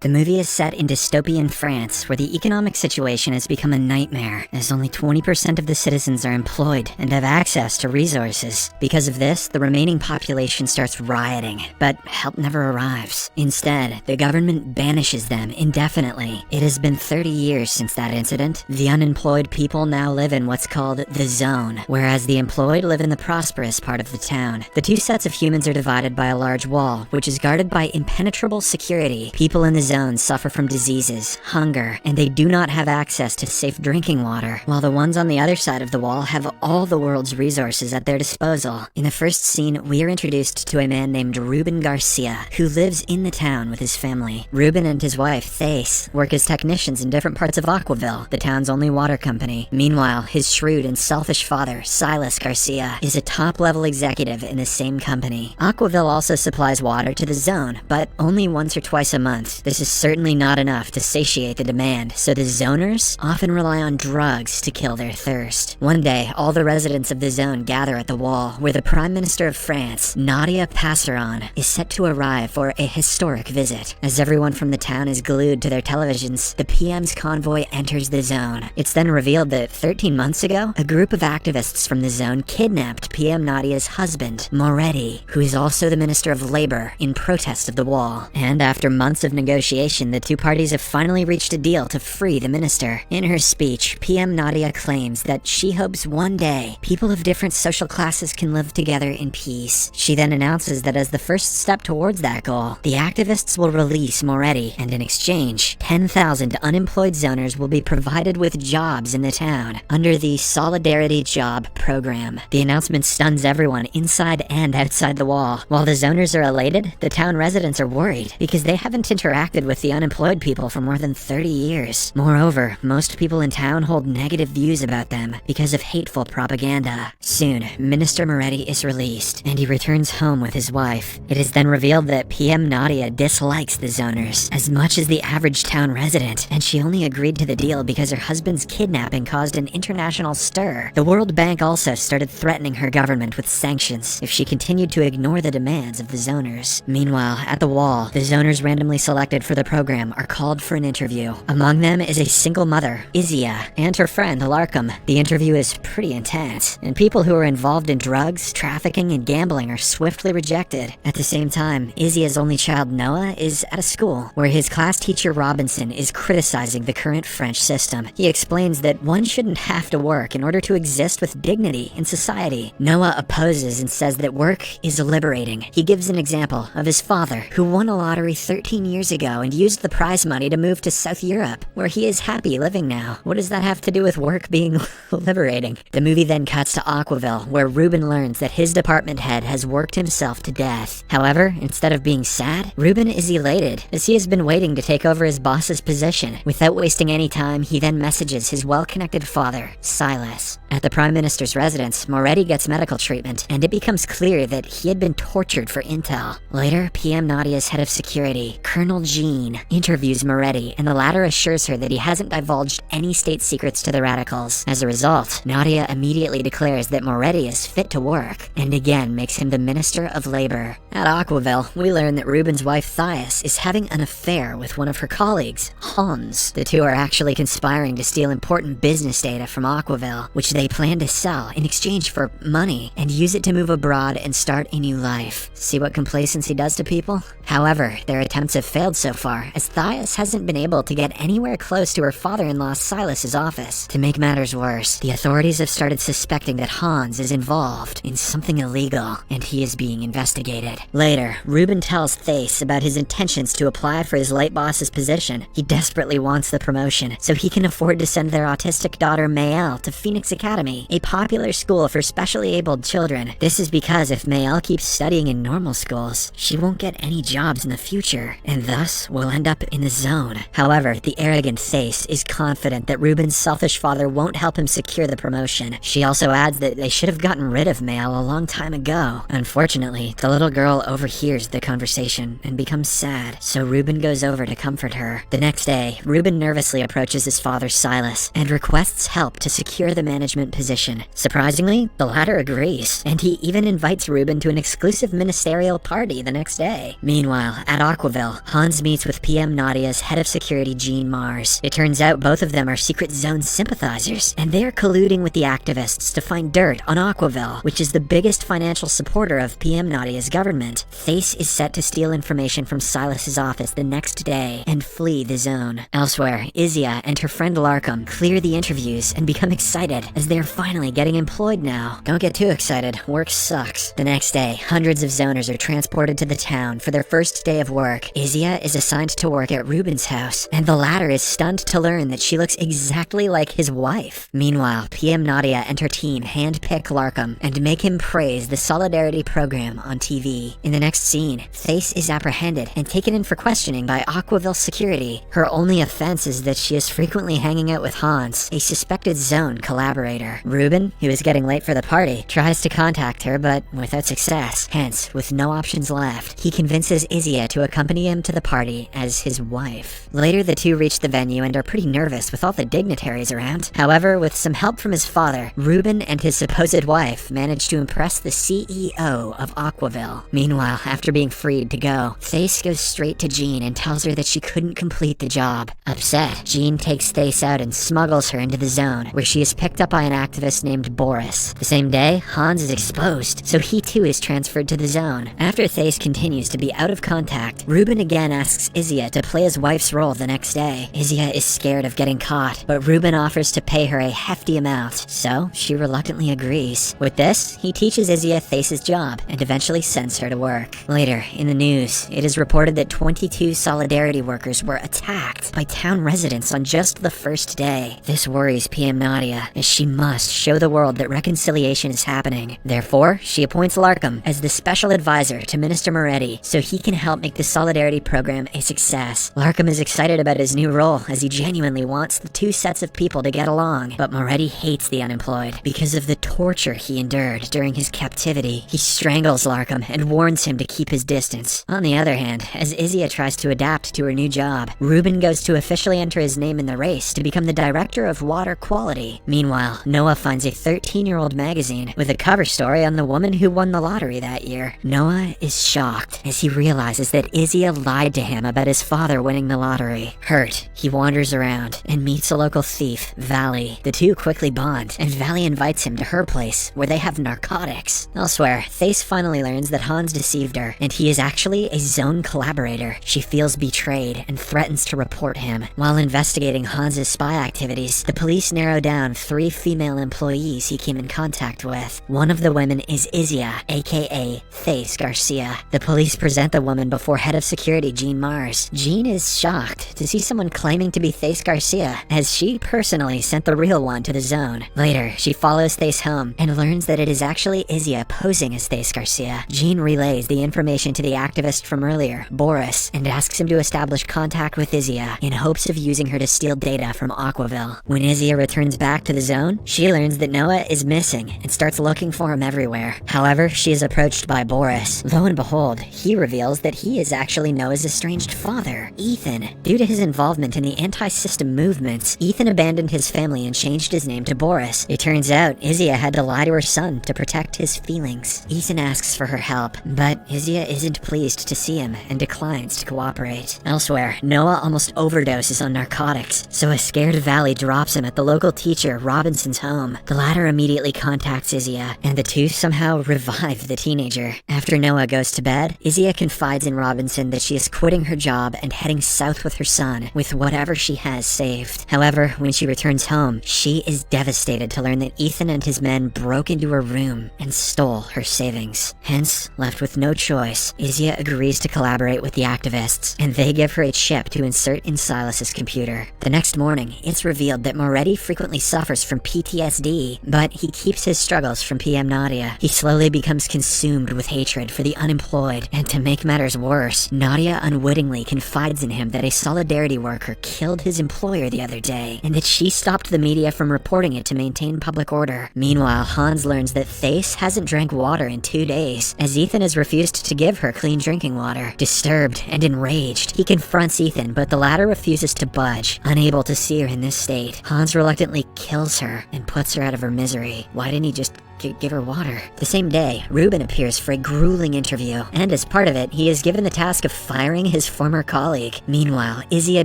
The movie is set in dystopian France, where the economic situation has become a nightmare, as only 20% of the citizens are employed and have access to resources. Because of this, the remaining population starts rioting, but help never arrives. Instead, the government banishes them indefinitely. It has been 30 years since that incident. The unemployed people now live in what's called the zone, whereas the employed live in the prosperous part of the town. The two sets of humans are divided by a large wall, which is guarded by impenetrable security. People in the zone suffer from diseases, hunger, and they do not have access to safe drinking water, while the ones on the other side of the wall have all the world's resources at their disposal. In the first scene, we are introduced to a man named Ruben Garcia, who lives in the town with his family. Ruben and his wife, Thais, work as technicians in different parts of Aquaville, the town's only water company. Meanwhile, his shrewd and selfish father, Silas Garcia, is a top-level executive in the same company. Aquaville also supplies water to the zone, but only once or twice a month. This is certainly not enough to satiate the demand, so the zoners often rely on drugs to kill their thirst. One day, all the residents of the zone gather at the wall, where the Prime Minister of France, Nadia Passeron, is set to arrive for a historic visit. As everyone from the town is glued to their televisions, the PM's convoy enters the zone. It's then revealed that 13 months ago, a group of activists from the zone kidnapped PM Nadia's husband, Moretti, who is also the Minister of Labor, in protest of the wall. And after months of negotiation, the two parties have finally reached a deal to free the minister. In her speech, PM Nadia claims that she hopes one day people of different social classes can live together in peace. She then announces that as the first step towards that goal, the activists will release Moretti, and in exchange, 10,000 unemployed zoners will be provided with jobs in the town under the Solidarity Job Program. The announcement stuns everyone inside and outside the wall. While the zoners are elated, the town residents are worried because they haven't interacted with the unemployed people for more than 30 years. Moreover, most people in town hold negative views about them because of hateful propaganda. Soon, Minister Moretti is released, and he returns home with his wife. It is then revealed that PM Nadia dislikes the zoners as much as the average town resident, and she only agreed to the deal because her husband's kidnapping caused an international stir. The World Bank also started threatening her government with sanctions if she continued to ignore the demands of the zoners. Meanwhile, at the wall, the zoners randomly selected for the program are called for an interview. Among them is a single mother, Izia, and her friend, Larkham. The interview is pretty intense, and people who are involved in drugs, trafficking, and gambling are swiftly rejected. At the same time, Izia's only child, Noah, is at a school where his class teacher, Robinson, is criticizing the current French system. He explains that one shouldn't have to work in order to exist with dignity in society. Noah opposes and says that work is liberating. He gives an example of his father, who won a lottery 13 years ago and used the prize money to move to South Europe, where he is happy living now. What does that have to do with work being liberating? The movie then cuts to Aquaville, where Ruben learns that his department head has worked himself to death. However, instead of being sad, Ruben is elated, as he has been waiting to take over his boss's position. Without wasting any time, he then messages his well-connected father, Silas. At the Prime Minister's residence, Moretti gets medical treatment, and it becomes clear that he had been tortured for intel. Later, PM Nadia's head of security, Colonel Jean, interviews Moretti, and the latter assures her that he hasn't divulged any state secrets to the radicals. As a result, Nadia immediately declares that Moretti is fit to work, and again makes him the Minister of Labor. At Aquaville, we learn that Ruben's wife Thais is having an affair with one of her colleagues, Hans. The two are actually conspiring to steal important business data from Aquaville, which they plan to sell in exchange for money, and use it to move abroad and start a new life. See what complacency does to people? However, their attempts have failed so far, as Thais hasn't been able to get anywhere close to her father-in-law Silas's office. To make matters worse, the authorities have started suspecting that Hans is involved in something illegal, and he is being investigated. Later, Ruben tells Thais about his intentions to apply for his late boss's position. He desperately wants the promotion, so he can afford to send their autistic daughter Maëlle to Phoenix Academy, a popular school for specially abled children. This is because if Maëlle keeps studying in normal schools, she won't get any jobs in the future, and thus will end up in the zone. However, the arrogant Thais is confident that Ruben's selfish father won't help him secure the promotion. She also adds that they should have gotten rid of Maëlle a long time ago. Unfortunately, the little girl overhears the conversation and becomes sad, so Ruben goes over to comfort her. The next day, Ruben nervously approaches his father Silas and requests help to secure the management position. Surprisingly, the latter agrees, and he even invites Ruben to an exclusive ministerial party the next day. Meanwhile, at Aquaville, Hans meets meets with PM Nadia's head of security, Jean Mars. It turns out both of them are Secret Zone sympathizers, and they are colluding with the activists to find dirt on Aquaville, which is the biggest financial supporter of PM Nadia's government. Thace is set to steal information from Silas's office the next day and flee the zone. Elsewhere, Izia and her friend Larkham clear the interviews and become excited as they are finally getting employed now. Don't get too excited, work sucks. The next day, hundreds of zoners are transported to the town for their first day of work. Izia is assigned to work at Ruben's house, and the latter is stunned to learn that she looks exactly like his wife. Meanwhile, PM Nadia and her team handpick Larkham and make him praise the Solidarity program on TV. In the next scene, Thace is apprehended and taken in for questioning by Aquaville security. Her only offense is that she is frequently hanging out with Hans, a suspected zone collaborator. Ruben, who is getting late for the party, tries to contact her but without success. Hence, with no options left, he convinces Izia to accompany him to the party as his wife. Later, the two reach the venue and are pretty nervous with all the dignitaries around. However, with some help from his father, Ruben and his supposed wife manage to impress the CEO of Aquaville. Meanwhile, after being freed to go, Thace goes straight to Jean and tells her that she couldn't complete the job. Upset, Jean takes Thace out and smuggles her into the zone, where she is picked up by an activist named Boris. The same day, Hans is exposed, so he too is transferred to the zone. After Thace continues to be out of contact, Ruben again asks Izia to play his wife's role the next day. Izia is scared of getting caught, but Ruben offers to pay her a hefty amount, so she reluctantly agrees. With this, he teaches Izia Thace's job and eventually sends her to work. Later, in the news, it is reported that 22 Solidarity workers were attacked by town residents on just the first day. This worries PM Nadia, as she must show the world that reconciliation is happening. Therefore, she appoints Larkham as the special advisor to Minister Moretti, so he can help make the Solidarity program a success. Larkham is excited about his new role, as he genuinely wants the two sets of people to get along, but Moretti hates the unemployed because of the torture he endured during his captivity. He strangles Larkham and warns him to keep his distance. On the other hand, as Izia tries to adapt to her new job, Ruben goes to officially enter his name in the race to become the director of water quality. Meanwhile, Noah finds a 13-year-old magazine with a cover story on the woman who won the lottery that year. Noah is shocked as he realizes that Izia lied to him about his father winning the lottery. Hurt, he wanders around and meets a local thief, Valley. The two quickly bond, and Valley invites him to her place where they have narcotics. Elsewhere, Thace finally learns that Hans deceived her, and he is actually a zone collaborator. She feels betrayed and threatens to report him. While investigating Hans's spy activities, the police narrow down 3 female employees he came in contact with. One of the women is Izia, aka Thace Garcia. The police present the woman before head of security Jean Mars. Jean is shocked to see someone claiming to be Thace Garcia, as she personally sent the real one to the zone. Later, she follows Thace home and learns that it is actually Izia posing as Thace Garcia. Jean relays the information to the activist from earlier, Boris, and asks him to establish contact with Izia in hopes of using her to steal data from Aquaville. When Izia returns back to the zone, she learns that Noah is missing and starts looking for him everywhere. However, she is approached by Boris. Lo and behold, he reveals that he is actually Noah's estranged father, Ethan. Due to his involvement in the anti-system movements, Ethan abandoned his family and changed his name to Boris. It turns out Izia had to lie to her son to protect his feelings. Ethan asks for her help, but Izia isn't pleased to see him and declines to cooperate. Elsewhere, Noah almost overdoses on narcotics, so a scared Valley drops him at the local teacher Robinson's home. The latter immediately contacts Izia, and the two somehow revive the teenager. After Noah goes to bed, Izia confides in Robinson that she is quitting her job and heading south with her son, with whatever she has saved. However, when she returns home, she is devastated to learn that Ethan and his men broke into her room and stole her savings. Hence, left with no choice, Izia agrees to collaborate with the activists, and they give her a chip to insert in Silas's computer. The next morning, it's revealed that Moretti frequently suffers from PTSD, but he keeps his struggles from PM Nadia. He slowly becomes consumed with hatred for the unemployed, and to make matters worse, Nadia unwittingly confides in him that a Solidarity worker killed his employer the other day, and that she stopped the media from reporting it to maintain public order. Meanwhile, Hans learns that Thace hasn't drank water in 2 days, as Ethan has refused to give her clean drinking water. Disturbed and enraged, he confronts Ethan, but the latter refuses to budge. Unable to see her in this state, Hans reluctantly kills her and puts her out of her misery. Why didn't he just give her water. The same day, Ruben appears for a grueling interview, and as part of it, he is given the task of firing his former colleague. Meanwhile, Izia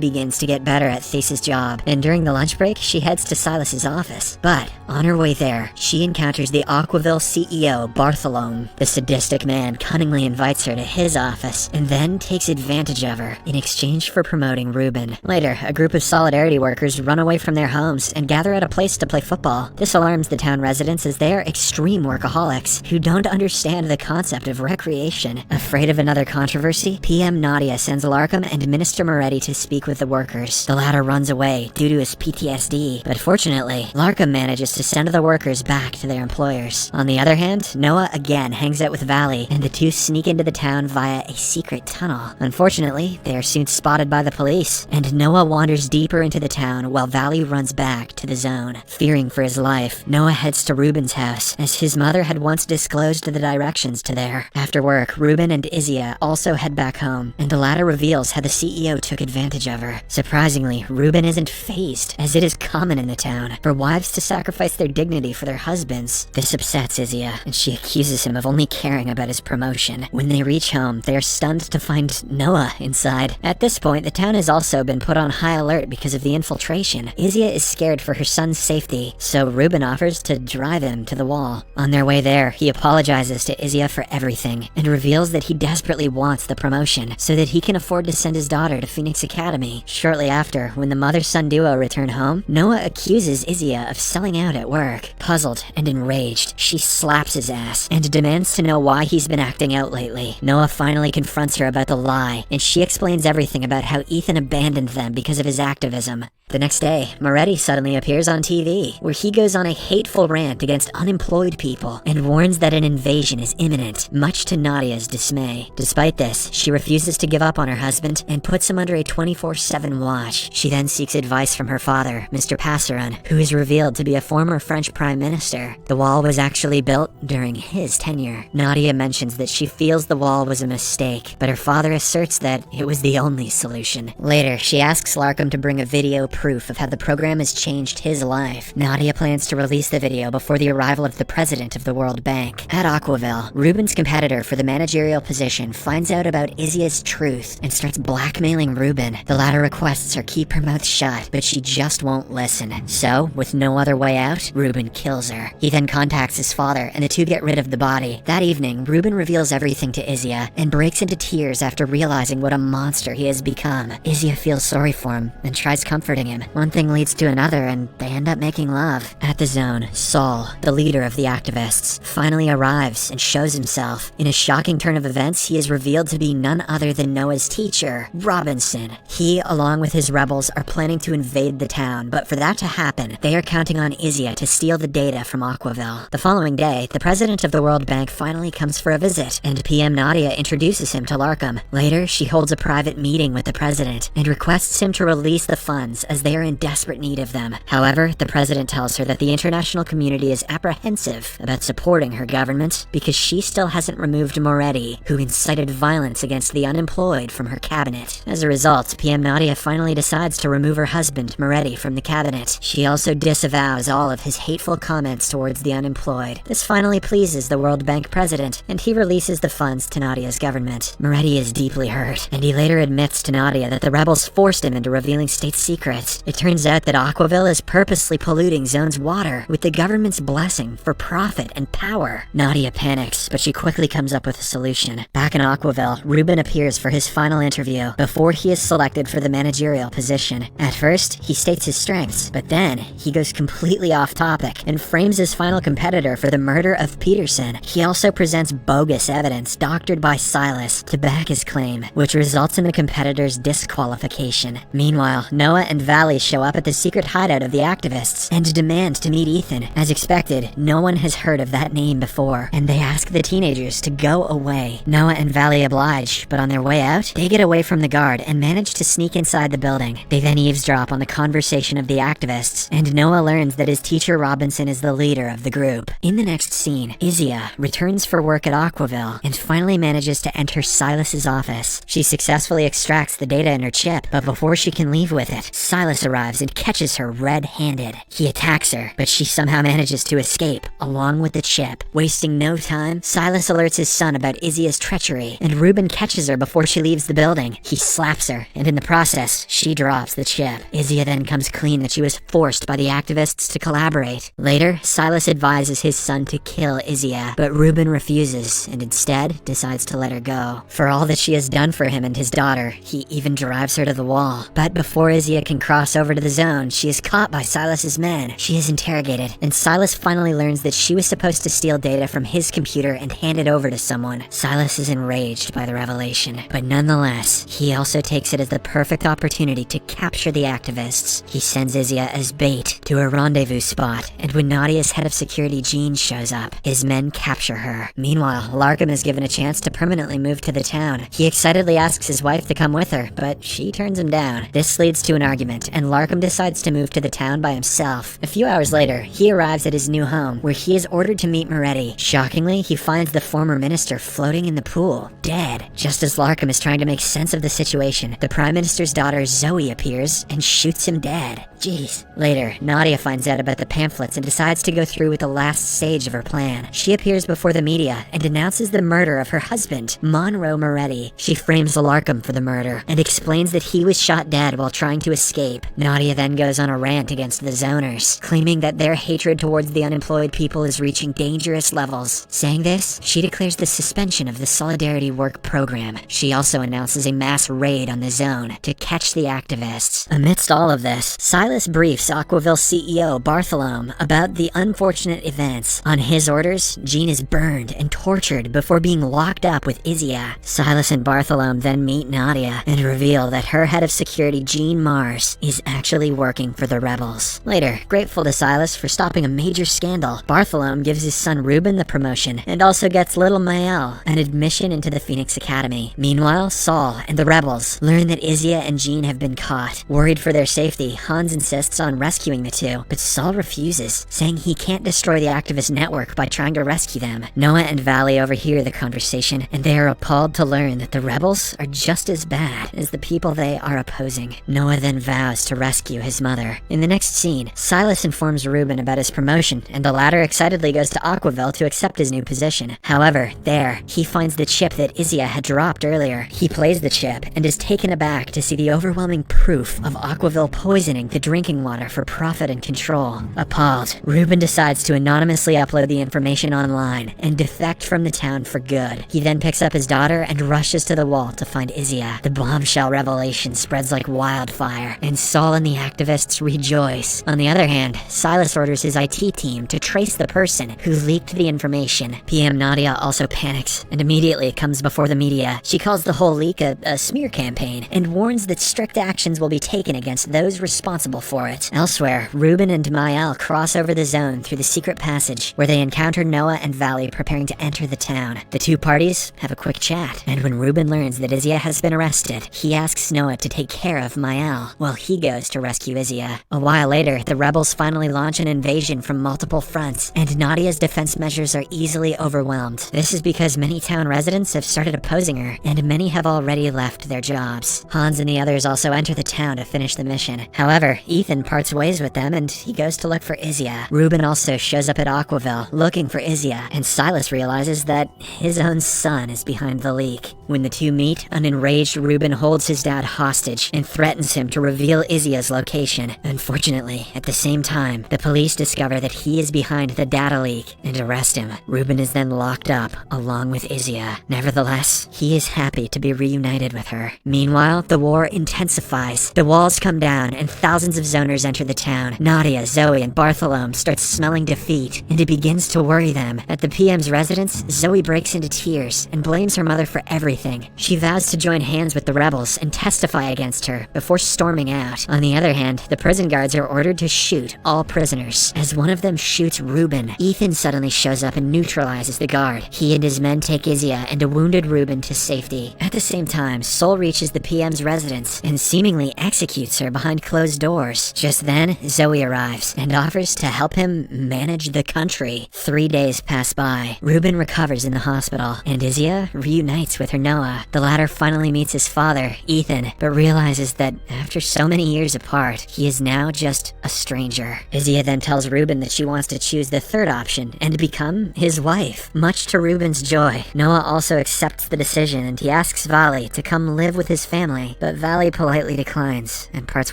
begins to get better at Thesa's job, and during the lunch break, she heads to Silas's office. But on her way there, she encounters the Aquaville CEO, Bartholome. The sadistic man cunningly invites her to his office, and then takes advantage of her in exchange for promoting Ruben. Later, a group of Solidarity workers run away from their homes and gather at a place to play football. This alarms the town residents as they are extreme workaholics who don't understand the concept of recreation. Afraid of another controversy, PM Nadia sends Larkham and Minister Moretti to speak with the workers. The latter runs away due to his PTSD, but fortunately, Larkham manages to send the workers back to their employers. On the other hand, Noah again hangs out with Valley, and the two sneak into the town via a secret tunnel. Unfortunately, they are soon spotted by the police, and Noah wanders deeper into the town while Valley runs back to the zone. Fearing for his life, Noah heads to Ruben's house, as his mother had once disclosed the directions to there. After work, Ruben and Izia also head back home, and the latter reveals how the CEO took advantage of her. Surprisingly, Ruben isn't fazed, as it is common in the town for wives to sacrifice their dignity for their husbands. This upsets Izia, and she accuses him of only caring about his promotion. When they reach home, they are stunned to find Noah inside. At this point, the town has also been put on high alert because of the infiltration. Izia is scared for her son's safety, so Ruben offers to drive him to the wall. On their way there, he apologizes to Izia for everything, and reveals that he desperately wants the promotion so that he can afford to send his daughter to Phoenix Academy. Shortly after, when the mother-son duo return home, Noah accuses Izia of selling out at work. Puzzled and enraged, she slaps his ass and demands to know why he's been acting out lately. Noah finally confronts her about the lie, and she explains everything about how Ethan abandoned them because of his activism. The next day, Moretti suddenly appears on TV, where he goes on a hateful rant against unemployed people and warns that an invasion is imminent, much to Nadia's dismay. Despite this, she refuses to give up on her husband and puts him under a 24/7 watch. She then seeks advice from her father, Mr. Passeron, who is revealed to be a former French prime minister. The wall was actually built during his tenure. Nadia mentions that she feels the wall was a mistake, but her father asserts that it was the only solution. Later, she asks Larkham to bring a video proof of how the program has changed his life. Nadia plans to release the video before the arrival of the president of the World Bank. At Aquaville, Ruben's competitor for the managerial position finds out about Izia's truth and starts blackmailing Ruben. The latter requests her keep her mouth shut, but she just won't listen. So, with no other way out, Ruben kills her. He then contacts his father, and the two get rid of the body. That evening, Ruben reveals everything to Izia and breaks into tears after realizing what a monster he has become. Izia feels sorry for him and tries comforting him. One thing leads to another, and they end up making love. At the zone, Saul, the leader of the activists, finally arrives and shows himself. In a shocking turn of events, he is revealed to be none other than Noah's teacher, Robinson. He, along with his rebels, are planning to invade the town, but for that to happen, they are counting on Izia to steal the data from Aquaville. The following day, the president of the World Bank finally comes for a visit, and PM Nadia introduces him to Larkham. Later, she holds a private meeting with the president and requests him to release the funds as they are in desperate need of them. However, the president tells her that the international community is apprehensive about supporting her government because she still hasn't removed Moretti, who incited violence against the unemployed, from her cabinet. As a result, PM Nadia finally decides to remove her husband, Moretti, from the cabinet. She also disavows all of his hateful comments towards the unemployed. This finally pleases the World Bank president, and he releases the funds to Nadia's government. Moretti is deeply hurt, and he later admits to Nadia that the rebels forced him into revealing state secrets. It turns out that Aquaville is purposely polluting Zone's water with the government's blessing for profit and power. Nadia panics, but she quickly comes up with a solution. Back in Aquaville, Ruben appears for his final interview before he is selected for the managerial position. At first, he states his strengths, but then he goes completely off topic and frames his final competitor for the murder of Peterson. He also presents bogus evidence doctored by Silas to back his claim, which results in the competitor's disqualification. Meanwhile, Noah and Valley show up at the secret hideout of the activists and demand to meet Ethan. As expected, no one has heard of that name before, and they ask the teenagers to go away. Noah and Valley oblige, but on their way out, they get away from the guard and manage to sneak inside the building. They then eavesdrop on the conversation of the activists, and Noah learns that his teacher Robinson is the leader of the group. In the next scene, Izia returns for work at Aquaville and finally manages to enter Silas's office. She successfully extracts the data in her chip, but before she can leave with it, Silas arrives and catches her red-handed. He attacks her, but she somehow manages to escape, along with the chip. Wasting no time, Silas alerts his son about Izia's treachery, and Reuben catches her before she leaves the building. He slaps her, and in the process, she drops the chip. Izia then comes clean that she was forced by the activists to collaborate. Later, Silas advises his son to kill Izia, but Reuben refuses, and instead decides to let her go. For all that she has done for him and his daughter, he even drives her to the wall. But before Izia can cross over to the zone, she is caught by Silas's men. She is interrogated, and Silas finally learns that she was supposed to steal data from his computer and hand it over to someone. Silas is enraged by the revelation, but nonetheless, he also takes it as the perfect opportunity to capture the activists. He sends Izia as bait to a rendezvous spot, and when Nadia's head of security Jean shows up, his men capture her. Meanwhile, Larkham is given a chance to permanently move to the town. He excitedly asks his wife to come with her, but she turns him down. This leads to an argument, and Larkham decides to move to the town by himself. A few hours later, he arrives at his new home, where he is ordered to meet Moretti. Shockingly, he finds the former minister floating in the pool, dead. Just as Larkham is trying to make sense of the situation, the Prime Minister's daughter Zoe appears and shoots him dead. Jeez. Later, Nadia finds out about the pamphlets and decides to go through with the last stage of her plan. She appears before the media and denounces the murder of her husband, Monroe Moretti. She frames Larkham for the murder and explains that he was shot dead while trying to escape. Nadia then goes on a rant against the zoners, claiming that their hatred towards the unemployed people is reaching dangerous levels. Saying this, she declares the suspension of the Solidarity Work program. She also announces a mass raid on the zone to catch the activists. Amidst all of this, Silas briefs Aquaville CEO Bartholomew about the unfortunate events. On his orders, Jean is burned and tortured before being locked up with Izia. Silas and Bartholomew then meet Nadia and reveal that her head of security, Jean Mars, is actually working for the rebels. Later, grateful to Silas for stopping a major scandal, Bartholomew gives his son Reuben the promotion and also gets little Mael an admission into the Phoenix Academy. Meanwhile, Saul and the rebels learn that Izia and Jean have been caught. Worried for their safety, Hans insists on rescuing the two, but Saul refuses, saying he can't destroy the activist network by trying to rescue them. Noah and Valley overhear the conversation, and they are appalled to learn that the rebels are just as bad as the people they are opposing. Noah then vows to rescue his mother. In the next scene, Silas informs Reuben about his promotion, and the latter excitedly goes to Aquaville to accept his new position. However, there, he finds the chip that Izia had dropped earlier. He plays the chip and is taken aback to see the overwhelming proof of Aquaville poisoning the drinking water for profit and control. Appalled, Reuben decides to anonymously upload the information online and defect from the town for good. He then picks up his daughter and rushes to the wall to find Izia. The bombshell revelation spreads like wildfire, and Saul and the activists rejoice. On the other hand, Silas orders his IT team to trace the person who leaked the information. PM Nadia also panics and immediately comes before the media. She calls the whole leak a smear campaign and warns that strict actions will be taken against those responsible for it. Elsewhere, Reuben and Mael cross over the zone through the secret passage, where they encounter Noah and Valley preparing to enter the town. The two parties have a quick chat, and when Reuben learns that Izia has been arrested, he asks Noah to take care of Mael while he goes to rescue Izia. A while later, the rebels finally launch an invasion from multiple fronts, and Nadia's defense measures are easily overwhelmed. This is because many town residents have started opposing her, and many have already left their jobs. Hans and the others also enter the town to finish the mission. However, Ethan parts ways with them and he goes to look for Izia. Reuben also shows up at Aquaville looking for Izia, and Silas realizes that his own son is behind the leak. When the two meet, an enraged Reuben holds his dad hostage and threatens him to reveal Izia's location. Unfortunately, at the same time, the police discover that he is behind the data leak and arrest him. Reuben is then locked up along with Izia. Nevertheless, he is happy to be reunited with her. Meanwhile, the war intensifies. The walls come down and thousands of zoners enter the town. Nadia, Zoe, and Bartholomew start smelling defeat, and it begins to worry them. At the PM's residence, Zoe breaks into tears and blames her mother for everything. She vows to join hands with the rebels and testify against her before storming out. On the other hand, the prison guards are ordered to shoot all prisoners. As one of them shoots Reuben, Ethan suddenly shows up and neutralizes the guard. He and his men take Izia and a wounded Reuben to safety. At the same time, Sol reaches the PM's residence and seemingly executes her behind closed doors. hours. Just then, Zoe arrives and offers to help him manage the country. 3 days pass by. Reuben recovers in the hospital, and Izia reunites with her Noah. The latter finally meets his father, Ethan, but realizes that after so many years apart, he is now just a stranger. Izia then tells Reuben that she wants to choose the third option and to become his wife. Much to Reuben's joy, Noah also accepts the decision, and he asks Vali to come live with his family, but Vali politely declines and parts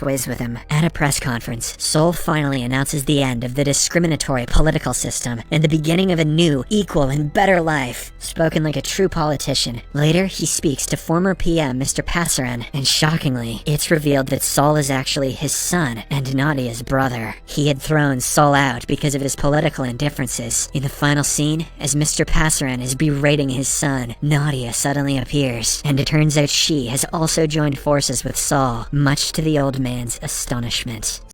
ways with him. At a press conference, Sol finally announces the end of the discriminatory political system and the beginning of a new, equal, and better life. Spoken like a true politician. Later, he speaks to former PM Mr. Passaran, and shockingly, it's revealed that Sol is actually his son and Nadia's brother. He had thrown Sol out because of his political indifferences. In the final scene, as Mr. Passaran is berating his son, Nadia suddenly appears, and it turns out she has also joined forces with Sol, much to the old man's astonishment.